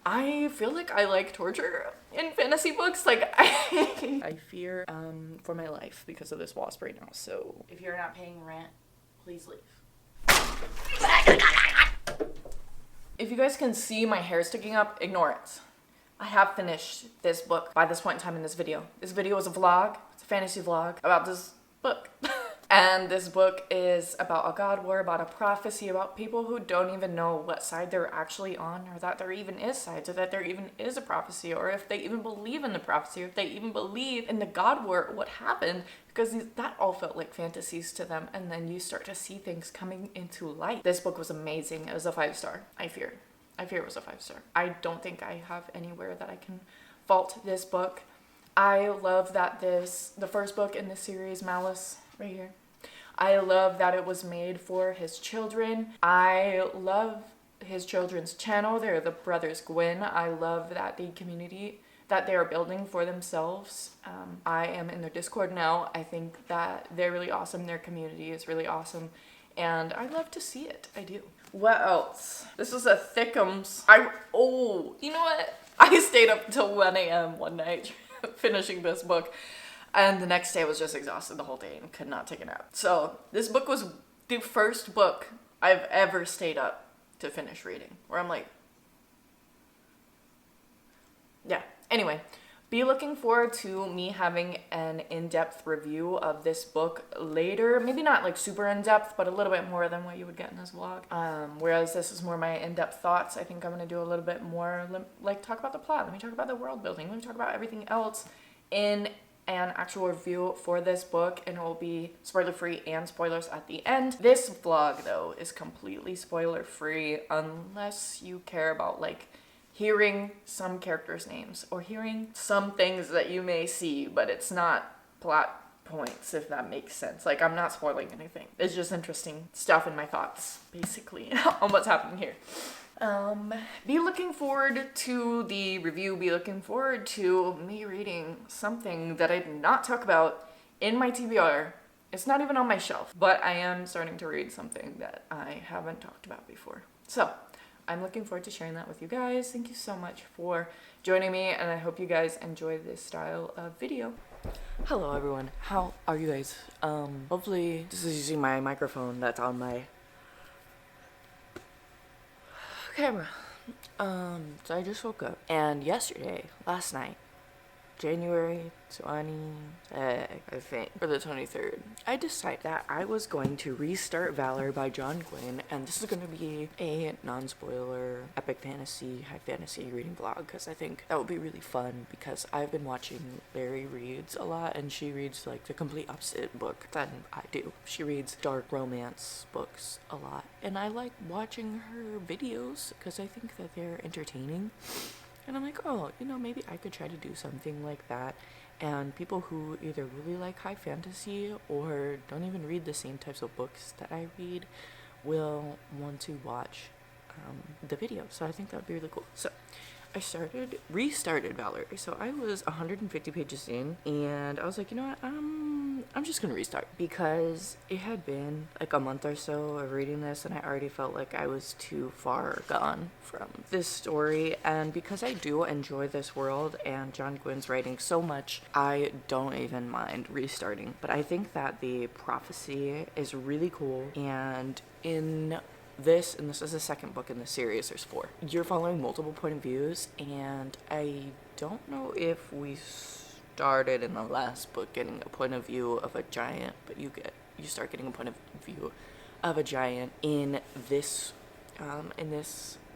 I feel like I like torture in fantasy books. Like, I fear for my life because of this wasp right now. So if you're not paying rent, please leave. If you guys can see my hair sticking up, ignore it. I have finished this book by this point in time in this video. This video is a vlog. It's a fantasy vlog about this book. And this book is about a god war, about a prophecy, about people who don't even know what side they're actually on, or that there even is sides, or that there even is a prophecy, or if they even believe in the prophecy, or if they even believe in the god war, what happened, because that all felt like fantasies to them. And then you start to see things coming into light. This book was amazing. It was a 5-star. I fear it was a 5-star. I don't think I have anywhere that I can fault this book. I love that the first book in this series, Malice, right here, I love that it was made for his children. I love his children's channel. They're the brothers Gwynne. I love that the community that they are building for themselves. I am in their Discord now. I think that they're really awesome. Their community is really awesome. And I love to see it. I do. What else? This was a thickums. You know what? I stayed up until 1 a.m. one night finishing this book. And the next day I was just exhausted the whole day and could not take a nap. So this book was the first book I've ever stayed up to finish reading. Where I'm like, yeah. Anyway, be looking forward to me having an in-depth review of this book later. Maybe not like super in-depth, but a little bit more than what you would get in this vlog. Whereas this is more my in-depth thoughts. I think I'm going to do a little bit more, like talk about the plot. Let me talk about the world building. Let me talk about everything else in an actual review for this book, and it will be spoiler free and spoilers at the end. This vlog though is completely spoiler free unless you care about like hearing some characters' names or hearing some things that you may see, but it's not plot points, if that makes sense. Like, I'm not spoiling anything. It's just interesting stuff in my thoughts, basically, on what's happening here. Be looking forward to the review. Be looking forward to me reading something that I did not talk about in my TBR. It's not even on my shelf, but I am starting to read something that I haven't talked about before. So I'm looking forward to sharing that with you guys. Thank you so much for joining me, and I hope you guys enjoy this style of video. Hello everyone, how are you guys? Hopefully this is using my microphone that's on my camera. So I just woke up, and last night, January 20th, I think, or the 23rd, I decided that I was going to restart Valor by Gwynne, and this is going to be a non-spoiler epic fantasy, high fantasy reading vlog, because I think that would be really fun, because I've been watching Larry reads a lot, and she reads like the complete opposite book than I do. She reads dark romance books a lot, and I like watching her videos, because I think that they're entertaining. And I'm like, oh, maybe I could try to do something like that. And people who either really like high fantasy or don't even read the same types of books that I read will want to watch the video. So I think that would be really cool. So I restarted Valor. So I was 150 pages in, and I was like, you know what, I'm just gonna restart, because it had been like a month or so of reading this, and I already felt like I was too far gone from this story. And because I do enjoy this world and Gwynne's writing so much, I don't even mind restarting. But I think that the prophecy is really cool, and this is the second book in the series, there's 4. You're following multiple point of views, and I don't know if we started in the last book getting a point of view of a giant, but you start getting a point of view of a giant in this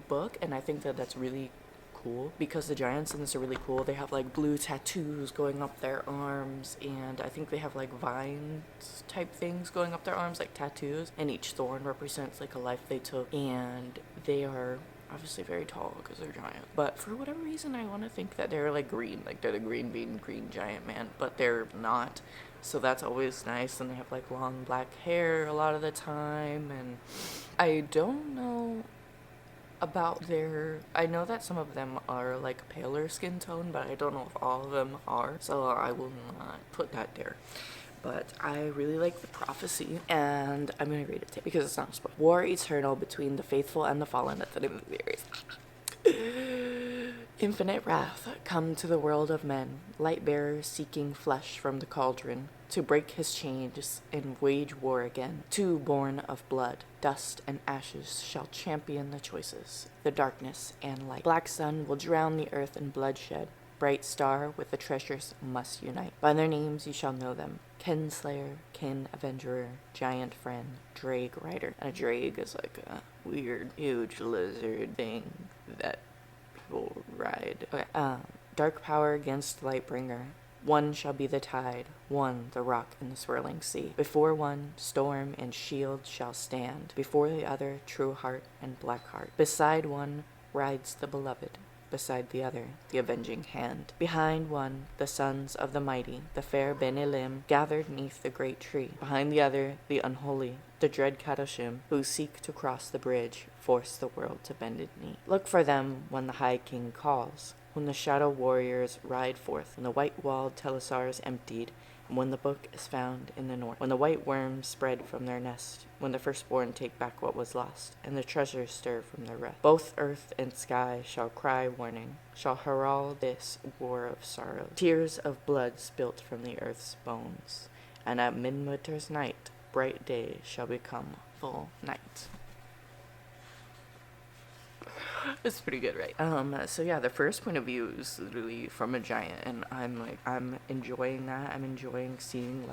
book, and I think that that's really cool, because the giants in this are really cool. They have like blue tattoos going up their arms, and I think they have like vines type things going up their arms, like tattoos, and each thorn represents like a life they took, and they are obviously very tall because they're giant. But for whatever reason, I want to think that they're like green, like they're the green giant man, but they're not. So that's always nice. And they have like long black hair a lot of the time, and I don't know about I know that some of them are like paler skin tone, but I don't know if all of them are, so I will not put that there. But I really like the prophecy, and I'm gonna read it today because it's not a spoiler. War eternal between the faithful and the fallen. That's the name of the series. Infinite wrath, come to the world of men, light bearers seeking flesh from the cauldron, to break his chains and wage war again. Two born of blood, dust and ashes shall champion the choices, the darkness and light. Black sun will drown the earth in bloodshed. Bright star with the treasures must unite. By their names you shall know them. Kinslayer, Kin Avengerer, Giant Friend, Drake Rider. And a drake is like a weird, huge lizard thing that people ride. Okay. Dark power against Lightbringer. One shall be the tide, one the rock in the swirling sea. Before one, storm and shield shall stand. Before the other, true heart and black heart. Beside one rides the beloved. Beside the other, the avenging hand. Behind one, the sons of the mighty, the fair Ben Elim, gathered neath the great tree. Behind the other, the unholy, the dread Kadoshim, who seek to cross the bridge, force the world to bended knee. Look for them when the High King calls, when the shadow warriors ride forth, when the white-walled Telusar is emptied, and when the book is found in the north, when the white worms spread from their nest, when the firstborn take back what was lost, and the treasures stir from their rest. Both earth and sky shall cry warning, shall herald this war of sorrow. Tears of blood spilt from the earth's bones, and at midwinter's night, bright day shall become full night. It's pretty good, right? So yeah, the first point of view is literally from a giant, and I'm enjoying that. I'm enjoying seeing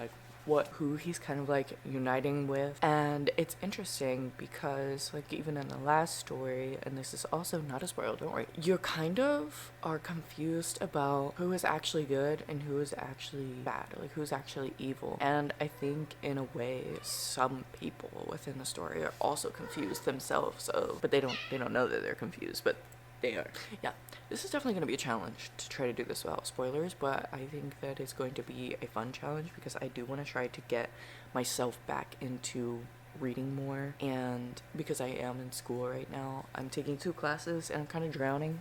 who he's kind of uniting with. And it's interesting because even in the last story, and this is also not a spoiler, don't worry, you kind of are confused about who is actually good and who is actually bad, who's actually evil. And I think in a way some people within the story are also confused themselves, but they don't know that they're confused, but they are. Yeah, this is definitely going to be a challenge to try to do this without spoilers, but I think that it's going to be a fun challenge because I do want to try to get myself back into reading more. And because I am in school right now, I'm taking 2 classes and I'm kind of drowning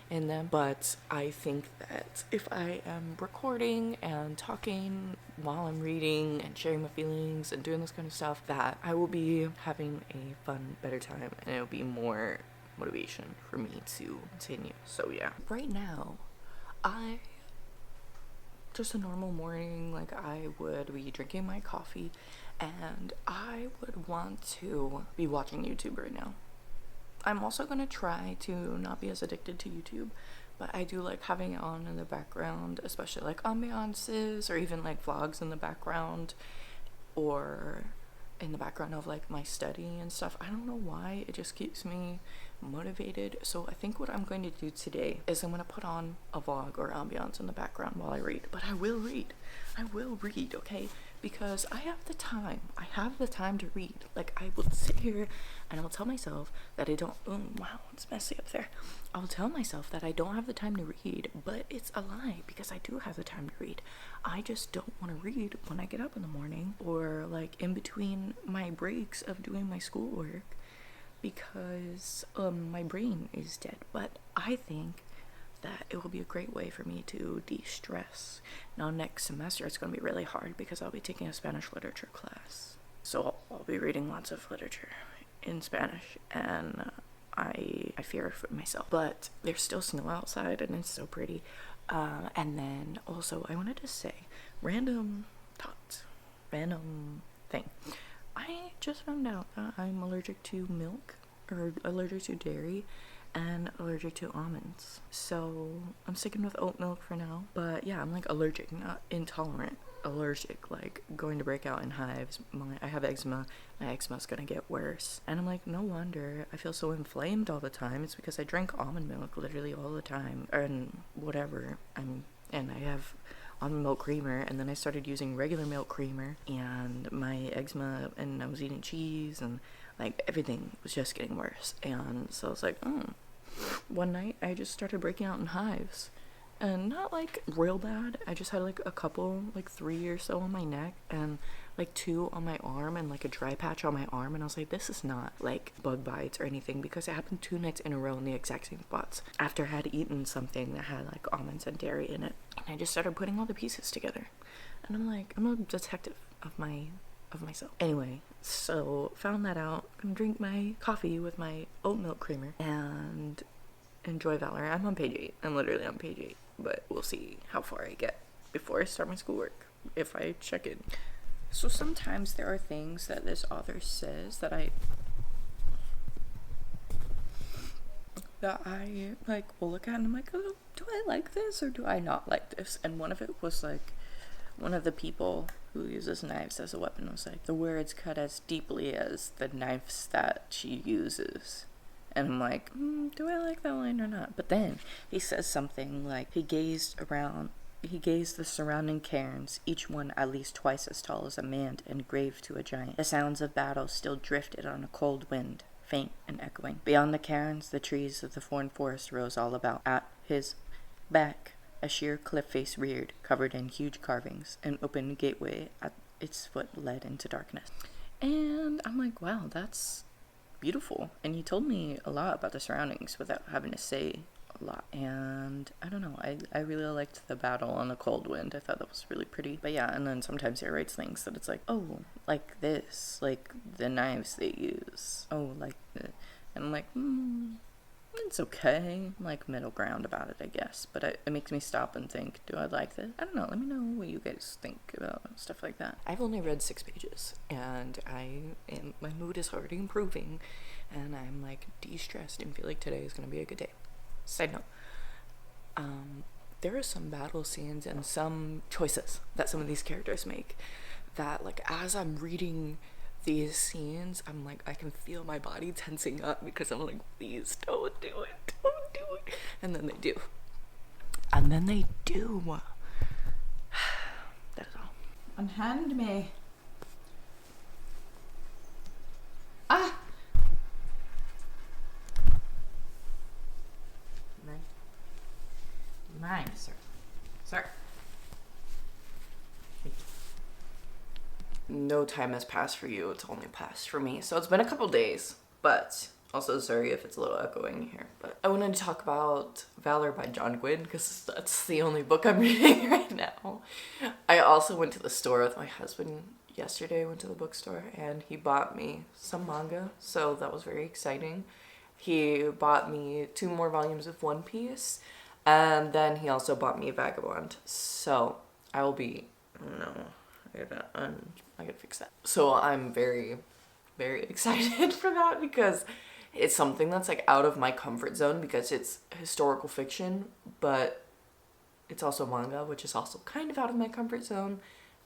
in them. But I think that if I am recording and talking while I'm reading and sharing my feelings and doing this kind of stuff, that I will be having a fun, better time, and it'll be more motivation for me to continue. So yeah, right now just a normal morning, I would be drinking my coffee and I would want to be watching YouTube right now. I'm also gonna try to not be as addicted to YouTube, but I do like having it on in the background, especially ambiances or even vlogs in the background, or in the background of my study and stuff. I don't know why, it just keeps me motivated. So I think what I'm going to do today is I'm going to put on a vlog or ambiance in the background while I read. But I will read, okay? Because I have the time to read. I will sit here and I'll tell myself that I don't, oh wow, it's messy up there. I'll tell myself that I don't have the time to read, but it's a lie because I do have the time to read. I just don't want to read when I get up in the morning or in between my breaks of doing my schoolwork because my brain is dead. But I think that it will be a great way for me to de-stress. Now next semester it's going to be really hard because I'll be taking a Spanish literature class. So I'll be reading lots of literature in Spanish, and I fear for myself. But there's still snow outside and it's so pretty. And then also I wanted to say, random thing. I just found out that I'm allergic to milk, or allergic to dairy, and allergic to almonds. So I'm sticking with oat milk for now. But yeah, I'm allergic, not intolerant. Allergic, going to break out in hives. I have eczema. My eczema's gonna get worse. And I'm no wonder I feel so inflamed all the time. It's because I drink almond milk literally all the time, and whatever. And I have almond milk creamer, and then I started using regular milk creamer, and my eczema, and I was eating cheese, and everything was just getting worse. And so I was one night I just started breaking out in hives, and not real bad. I just had a couple, 3 or so on my neck, and 2 on my arm, and a dry patch on my arm. And I was this is not bug bites or anything, because it happened 2 nights in a row in the exact same spots after I had eaten something that had almonds and dairy in it. And I just started putting all the pieces together, and I'm a detective of myself. Anyway, so found that out. I'm gonna drink my coffee with my oat milk creamer, and enjoy Valor. I'm on page 8. I'm literally on page 8. But we'll see how far I get before I start my schoolwork, if I check it. So sometimes there are things that this author says that I like will look at and I'm like, oh, do I like this or do I not like this? And one of it was like, one of the people who uses knives as a weapon was like, the words cut as deeply as the knives that she uses. And I'm like, do I like that line or not? But then he says something like, he gazed the surrounding cairns, each one at least twice as tall as a man and grave to a giant. The sounds of battle still drifted on a cold wind, faint and echoing. Beyond the cairns, the trees of the thorn forest rose all about. At his back, a sheer cliff face reared, covered in huge carvings. An open gateway at its foot led into darkness. And I'm like, wow, that's beautiful. And he told me a lot about the surroundings without having to say a lot. And I don't know, I really liked the battle on the cold wind. I thought that was really pretty. But yeah, and then sometimes he writes things that it's like, oh, like this, like the knives they use. Oh, like and I'm like, it's okay. I'm like middle ground about it, I guess. But it makes me stop and think, do I like this? I don't know. Let me know what you guys think about stuff like that. I've only read 6 pages, and my mood is already improving, and I'm like de-stressed and feel like today is going to be a good day. Side note, there are some battle scenes and some choices that some of these characters make that, like, as I'm reading these scenes, I'm like, I can feel my body tensing up because I'm like, please don't do it. And then they do. That is all. Unhand me. Ah! Mine, sir. Sir. No time has passed for you, it's only passed for me. So it's been a couple days, but also sorry if it's a little echoing here. But I wanted to talk about Valor by Gwynne because that's the only book I'm reading right now. I also went to the store with my husband yesterday. I went to the bookstore and he bought me some manga, so that was very exciting. He bought me 2 more volumes of One Piece, and then he also bought me Vagabond. So I will be, I gotta fix that. So I'm very, very excited for that because it's something that's like out of my comfort zone because it's historical fiction, but it's also manga, which is also kind of out of my comfort zone,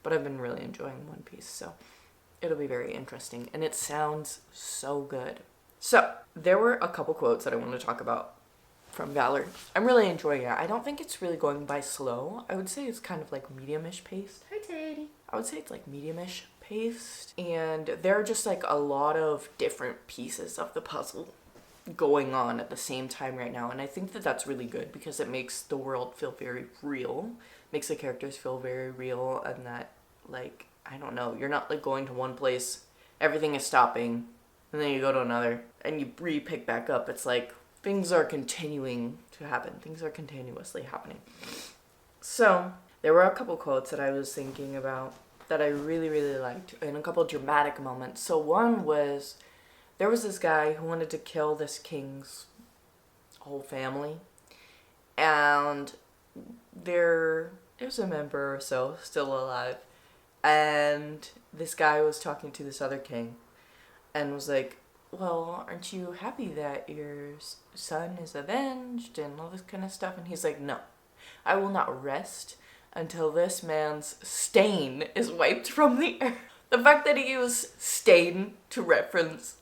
but I've been really enjoying One Piece, so it'll be very interesting, and it sounds so good. So there were a couple quotes that I wanted to talk about from Valor. I'm really enjoying it. I don't think it's really going by slow. I would say it's kind of like medium-ish paced. Hi, Teddy. I would say it's like medium-ish paced. And there are just like a lot of different pieces of the puzzle going on at the same time right now. And I think that that's really good because it makes the world feel very real. Makes the characters feel very real, and that, like, I don't know, you're not like going to one place, everything is stopping, and then you go to another, and you pick back up. It's like, things are continuing to happen. Things are continuously happening. So there were a couple quotes that I was thinking about that I really, really liked, and a couple dramatic moments. So one was, there was this guy who wanted to kill this king's whole family, and there's a member or so still alive, and this guy was talking to this other king and was like, well, aren't you happy that your son is avenged and all this kind of stuff? And he's like, no, I will not rest until this man's stain is wiped from the earth. The fact that he used stain to reference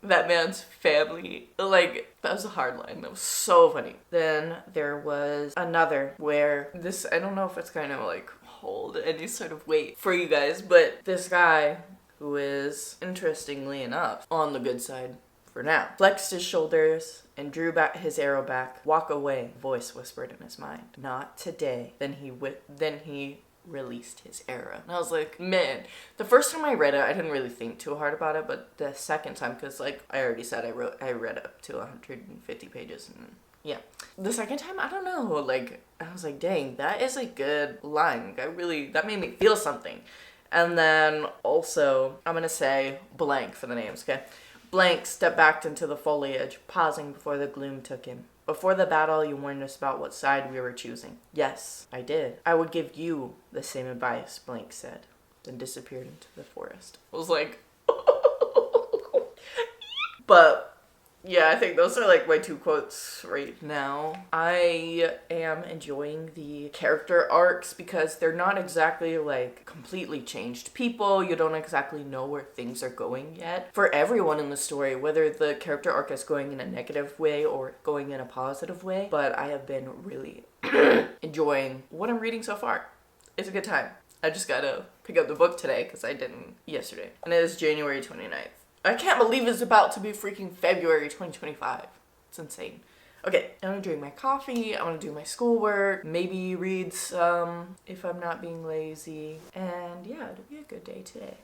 that man's family, like, that was a hard line. That was so funny. Then there was another where this, I don't know if it's kind of like hold any sort of weight for you guys, but this guy, who is, interestingly enough, on the good side for now, flexed his shoulders and drew back his arrow back. Walk away, a voice whispered in his mind. Not today. Then he released his arrow. And I was like, man, the first time I read it, I didn't really think too hard about it, but the second time, because like I already said, I read up to 150 pages, and yeah. The second time, I don't know, like, I was like, dang, that is a good line. That made me feel something. And then also, I'm gonna say blank for the names, okay? Blank stepped back into the foliage, pausing before the gloom took him. Before the battle, you warned us about what side we were choosing. Yes, I did. I would give you the same advice, Blank said, then disappeared into the forest. I was like, but yeah, I think those are like my 2 quotes right now. I am enjoying the character arcs because they're not exactly like completely changed people. You don't exactly know where things are going yet. For everyone in the story, whether the character arc is going in a negative way or going in a positive way, but I have been really enjoying what I'm reading so far. It's a good time. I just gotta pick up the book today because I didn't yesterday. And it is January 29th. I can't believe it's about to be freaking February 2025. It's insane. Okay, I'm gonna drink my coffee, I'm gonna do my schoolwork, maybe read some if I'm not being lazy. And yeah, it'll be a good day today.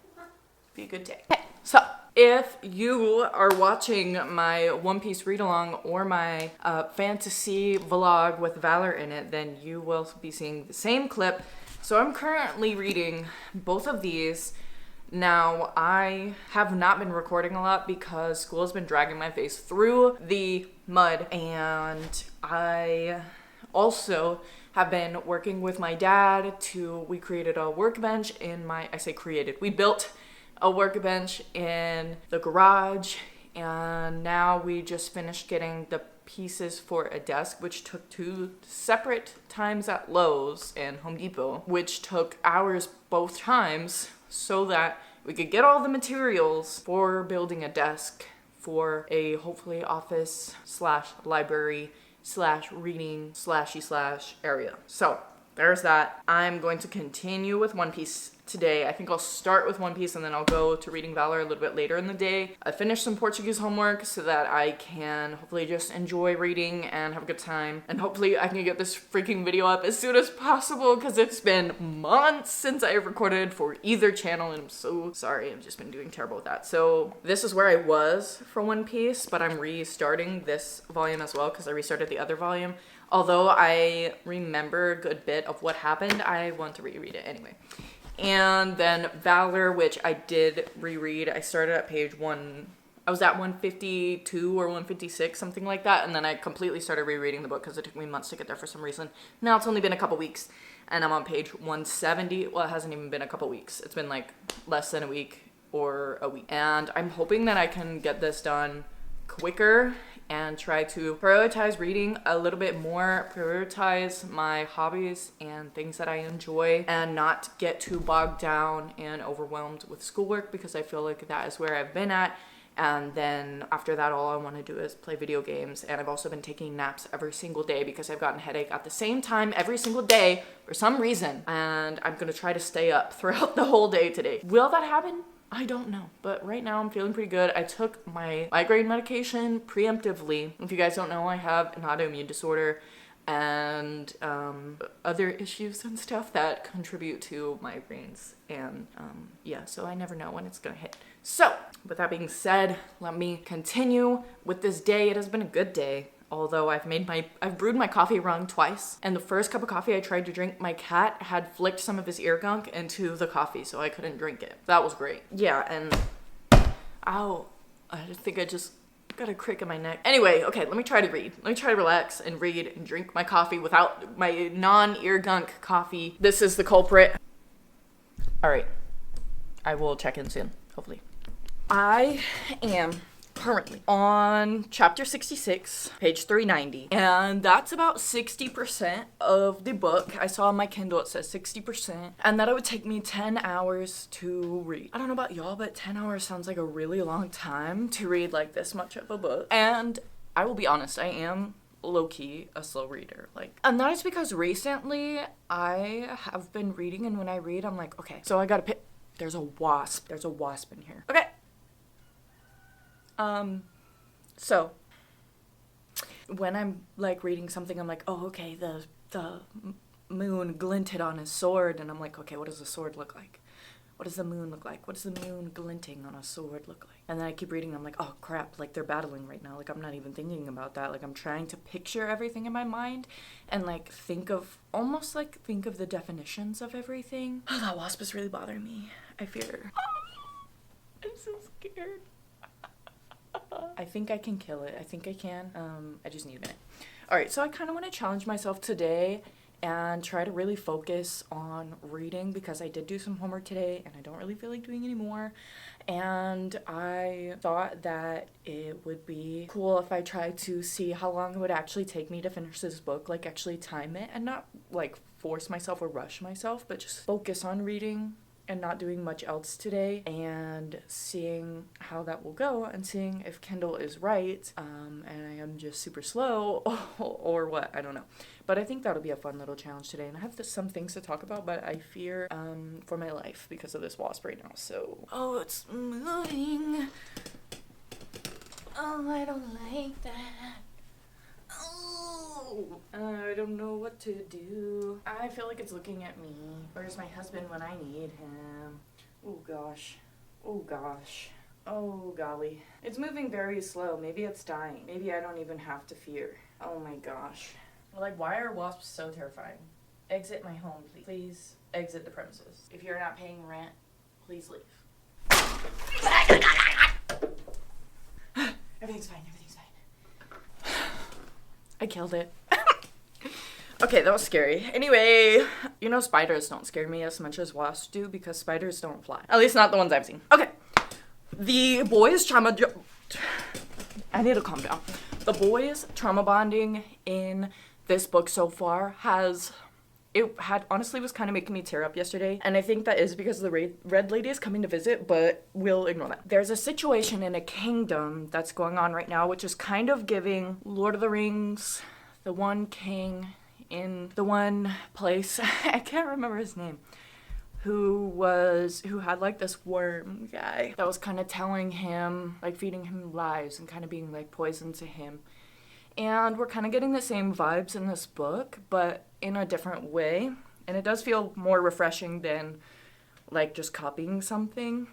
Be a good day. Okay, so if you are watching my One Piece read-along or my fantasy vlog with Valor in it, then you will be seeing the same clip. So I'm currently reading both of these. Now, I have not been recording a lot because school has been dragging my face through the mud, and I also have been working with my dad we created a workbench in we built a workbench in the garage, and now we just finished getting the pieces for a desk, which took 2 separate times at Lowe's and Home Depot, which took hours both times, so that we could get all the materials for building a desk for a hopefully office / library / reading / area. So there's that. I'm going to continue with One Piece today. I think I'll start with One Piece and then I'll go to reading Valor a little bit later in the day. I finished some Portuguese homework so that I can hopefully just enjoy reading and have a good time. And hopefully I can get this freaking video up as soon as possible because it's been months since I recorded for either channel and I'm so sorry. I've just been doing terrible with that. So this is where I was for One Piece, but I'm restarting this volume as well because I restarted the other volume. Although I remember a good bit of what happened, I want to reread it anyway. And then Valor, which I did reread. I started at page 1. I was at 152 or 156, something like that. And then I completely started rereading the book because it took me months to get there for some reason. Now it's only been a couple weeks. And I'm on page 170. Well, it hasn't even been a couple weeks. It's been like less than a week or a week. And I'm hoping that I can get this done quicker and try to prioritize reading a little bit more, prioritize my hobbies and things that I enjoy, and not get too bogged down and overwhelmed with schoolwork because I feel like that is where I've been at. And then after that, all I want to do is play video games. And I've also been taking naps every single day because I've gotten a headache at the same time every single day for some reason. And I'm going to try to stay up throughout the whole day today. Will that happen? I don't know, but right now I'm feeling pretty good. I took my migraine medication preemptively. If you guys don't know, I have an autoimmune disorder and other issues and stuff that contribute to migraines. And yeah, so I never know when it's gonna hit. So with that being said, let me continue with this day. It has been a good day. Although I've brewed my coffee wrong twice. And the first cup of coffee I tried to drink, my cat had flicked some of his ear gunk into the coffee, so I couldn't drink it. That was great. Yeah, and ow, I think I just got a crick in my neck. Anyway, okay, let me try to read. Let me try to relax and read and drink my coffee without my non-ear gunk coffee. This is the culprit. All right, I will check in soon, hopefully. I am currently on chapter 66, page 390, and that's about 60% of the book. I saw on my Kindle it says 60%, and that it would take me 10 hours to read. I don't know about y'all, but 10 hours sounds like a really long time to read like this much of a book. And I will be honest, I am low-key a slow reader, and that is because recently I have been reading, and when I read I'm like, okay, so I gotta pick. There's a wasp in here. Okay. So when I'm like reading something, I'm like, oh, okay, the moon glinted on his sword, and I'm like, okay, what does the sword look like? What does the moon look like? What does the moon glinting on a sword look like? And then I keep reading, and I'm like, oh crap, like they're battling right now. Like I'm not even thinking about that. Like I'm trying to picture everything in my mind and like think of the definitions of everything. Oh, that wasp is really bothering me. I fear. I'm so scared. I think I can kill it. I think I can. I just need a minute. All right, so I kind of want to challenge myself today and try to really focus on reading because I did do some homework today and I don't really feel like doing any more. And I thought that it would be cool if I tried to see how long it would actually take me to finish this book, like actually time it and not like force myself or rush myself, but just focus on reading and not doing much else today and seeing how that will go and seeing if Kindle is right and I am just super slow or what, I don't know. But I think that'll be a fun little challenge today, and I have some things to talk about, but I fear for my life because of this wasp right now. So it's moving. Oh, I don't like that. Oh, I don't know what to do. I feel like it's looking at me. Where's my husband when I need him? Oh gosh. Oh gosh. Oh golly. It's moving very slow. Maybe it's dying. Maybe I don't even have to fear. Oh my gosh. Like, why are wasps so terrifying? Exit my home, please. Please exit the premises. If you're not paying rent, please leave. Everything's fine. Everything's fine. I killed it. Okay, that was scary. Anyway, you know spiders don't scare me as much as wasps do because spiders don't fly. At least not the ones I've seen. Okay. The boys trauma... I need to calm down. The boys trauma bonding in this book so far honestly was kind of making me tear up yesterday, and I think that is because the red lady is coming to visit, but we'll ignore that. There's a situation in a kingdom that's going on right now which is kind of giving Lord of the Rings, the one king in the one place I can't remember his name, who had like this worm guy that was kind of telling him, like feeding him lies and kind of being like poison to him. And we're kind of getting the same vibes in this book, but in a different way. And it does feel more refreshing than, like, just copying something.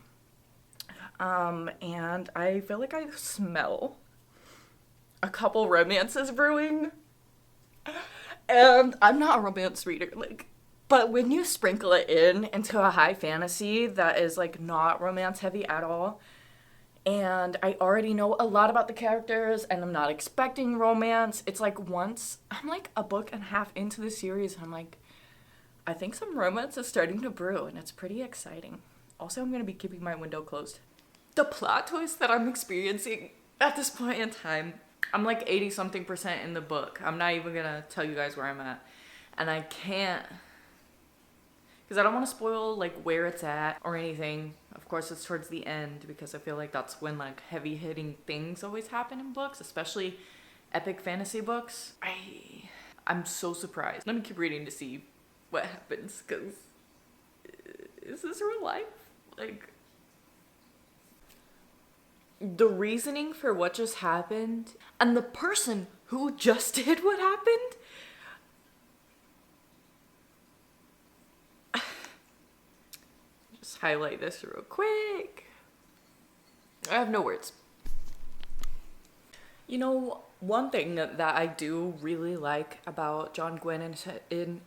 And I feel like I smell a couple romances brewing. And I'm not a romance reader, but when you sprinkle it into a high fantasy that is, like, not romance heavy at all, and I already know a lot about the characters, and I'm not expecting romance. It's like once I'm like a book and a half into the series, and I'm like, I think some romance is starting to brew, and it's pretty exciting. Also, I'm going to be keeping my window closed. The plot twist that I'm experiencing at this point in time, I'm like 80-something% in the book. I'm not even going to tell you guys where I'm at. And I can't, because I don't want to spoil like where it's at or anything. Of course, it's towards the end because I feel like that's when like heavy-hitting things always happen in books, especially epic fantasy books. I'm so surprised. Let me keep reading to see what happens, because is this real life? Like, the reasoning for what just happened and the person who just did what happened, just highlight this real quick. I have no words. You know, one thing that I do really like about John Gwynne in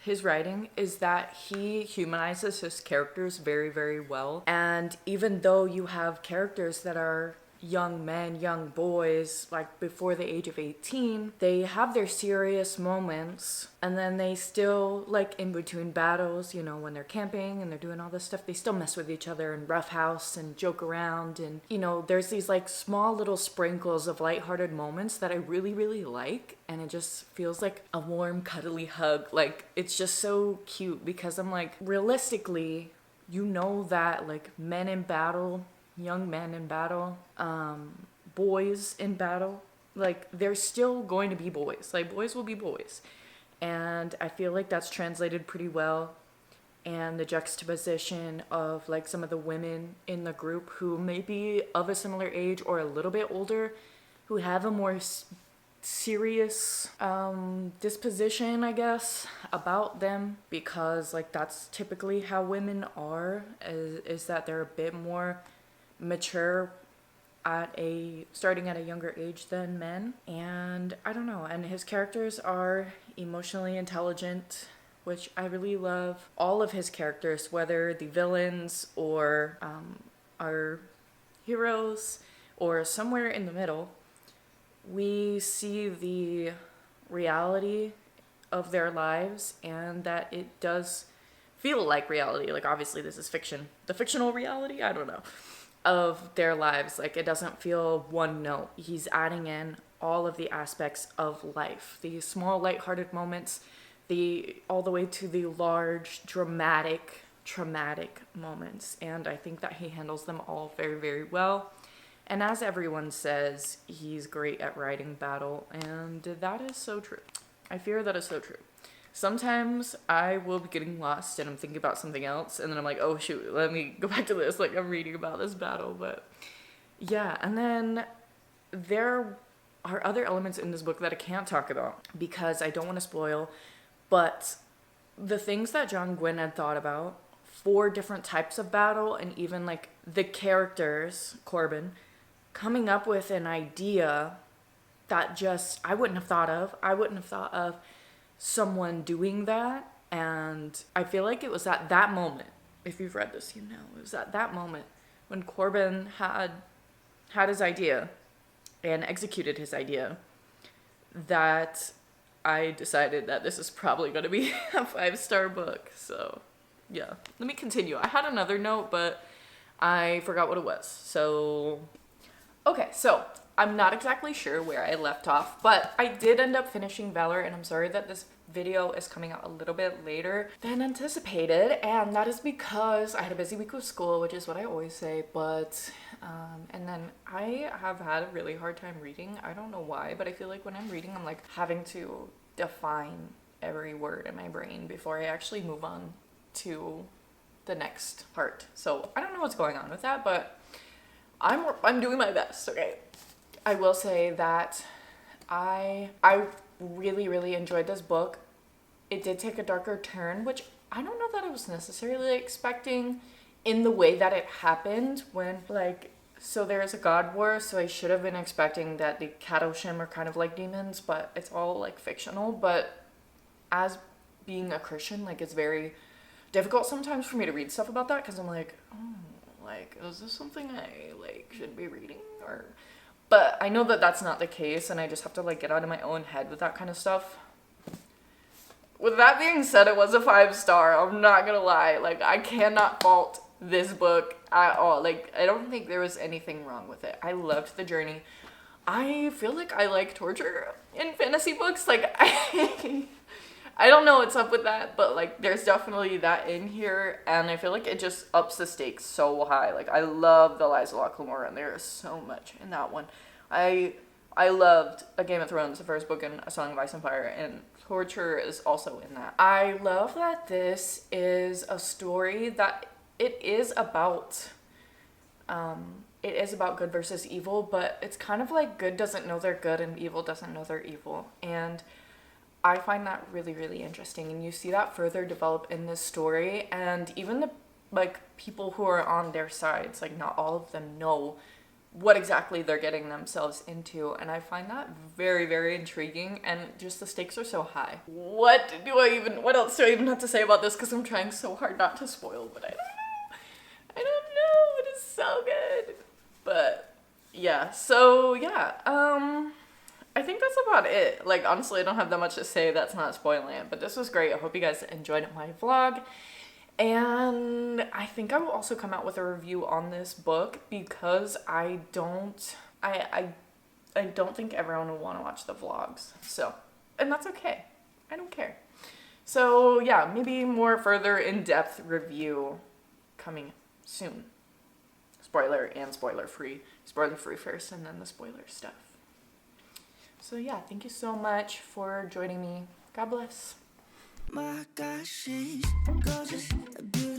his writing is that he humanizes his characters very, very well. And even though you have characters that are young men, young boys, like before the age of 18, they have their serious moments, and then they still, like in between battles, you know, when they're camping and they're doing all this stuff, they still mess with each other and roughhouse and joke around, and you know, there's these like small little sprinkles of lighthearted moments that I really, really like, and it just feels like a warm, cuddly hug. Like, it's just so cute because I'm like, realistically, you know that like men in battle, young men in battle, boys in battle, like they're still going to be boys. Like, boys will be boys. And I feel like that's translated pretty well. And the juxtaposition of like some of the women in the group who may be of a similar age or a little bit older, who have a more serious disposition, I guess, about them, because like that's typically how women are, is that they're a bit more mature starting at a younger age than men. And I don't know, and his characters are emotionally intelligent, which I really love. All of his characters, whether the villains or our heroes or somewhere in the middle, we see the reality of their lives, and that it does feel like reality. Like, obviously this is fiction, the fictional reality, I don't know, of their lives. Like, it doesn't feel one note. He's adding in all of the aspects of life, the small lighthearted moments, the all the way to the large dramatic traumatic moments, and I think that he handles them all very, very well. And as everyone says, he's great at writing battle, and that is so true. I fear that is so true. Sometimes I will be getting lost and I'm thinking about something else, and then I'm like, oh shoot, let me go back to this, like I'm reading about this battle. But yeah, and then there are other elements in this book that I can't talk about because I don't want to spoil, but the things that John Gwynne had thought about for different types of battle, and even like the characters, Corbin, coming up with an idea that just I wouldn't have thought of. I wouldn't have thought of someone doing that. And I feel like it was at that moment, if you've read this, you know, it was at that moment when Corbin had his idea and executed his idea that I decided that this is probably going to be a 5-star book. So yeah, let me continue. I had another note, but I forgot what it was. So, okay, so I'm not exactly sure where I left off, but I did end up finishing Valor, and I'm sorry that this video is coming out a little bit later than anticipated, and that is because I had a busy week with school, which is what I always say, but and then I have had a really hard time reading. I don't know why, but I feel like when I'm reading, I'm like having to define every word in my brain before I actually move on to the next part. So I don't know what's going on with that, but I'm doing my best. Okay, I will say that I really, really enjoyed this book. It did take a darker turn, which I don't know that I was necessarily expecting in the way that it happened. When, like, so there's a god war, so I should have been expecting that the Kadoshim are kind of like demons, but it's all like fictional. But as being a Christian, like, it's very difficult sometimes for me to read stuff about that, because I'm like, oh, like, is this something I like should be reading? Or, but I know that that's not the case, and I just have to like get out of my own head with that kind of stuff. With that being said, it was a 5-star. I'm not gonna lie, like, I cannot fault this book at all. Like, I don't think there was anything wrong with it. I loved the journey. I feel like I like torture in fantasy books. Like, I don't know what's up with that, but like there's definitely that in here, and I feel like it just ups the stakes so high. Like, I love the Lies of Locke Lamora, and there is so much in that one. I loved A Game of Thrones, the first book, and A Song of Ice and Fire, and torture is also in that. I love that this is a story that it is about good versus evil, but it's kind of like good doesn't know they're good and evil doesn't know they're evil. And I find that really, really interesting, and you see that further develop in this story, and even the like people who are on their sides, like not all of them know what exactly they're getting themselves into, and I find that very, very intriguing, and just the stakes are so high. What else do I even have to say about this, because I'm trying so hard not to spoil, but I don't know, it is so good. But yeah, so yeah, I think that's about it. Like, honestly, I don't have that much to say that's not spoiling it, but this was great. I hope you guys enjoyed my vlog. And I think I will also come out with a review on this book, because I don't think everyone will want to watch the vlogs. So, and that's okay. I don't care. So yeah, maybe more further in-depth review coming soon. Spoiler and spoiler free. Spoiler free first, and then the spoiler stuff. So yeah, thank you so much for joining me. God bless. My gosh, she's gorgeous, beautiful.